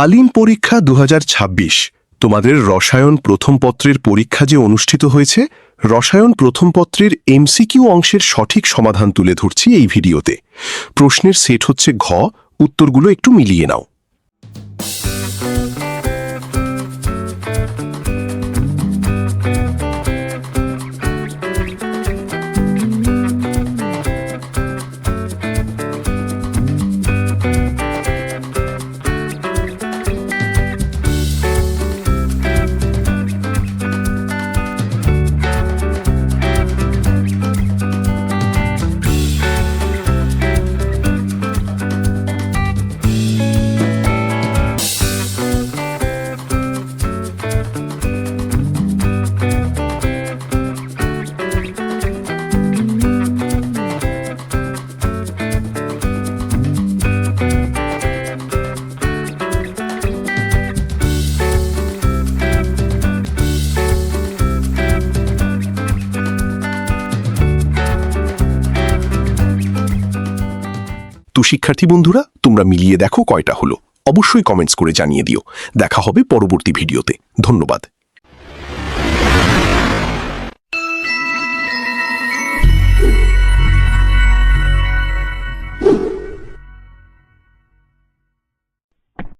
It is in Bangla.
আলিম পরীক্ষা ২০২৬ তোমাদের রসায়ন প্রথম পত্রের পরীক্ষা যে অনুষ্ঠিত হয়েছে, রসায়ন প্রথম পত্রের এমসিকিউ অংশের সঠিক সমাধান তুলে ধরছি এই ভিডিওতে। প্রশ্নের সেট হচ্ছে ঘ, উত্তরগুলো একটু মিলিয়ে নাও। তো শিক্ষার্থী বন্ধুরা, তোমরা মিলিয়ে দেখো কয়টা হলো। অবশ্যই কমেন্টস করে জানিয়ে দিও। দেখা হবে পরবর্তী ভিডিওতে। ধন্যবাদ।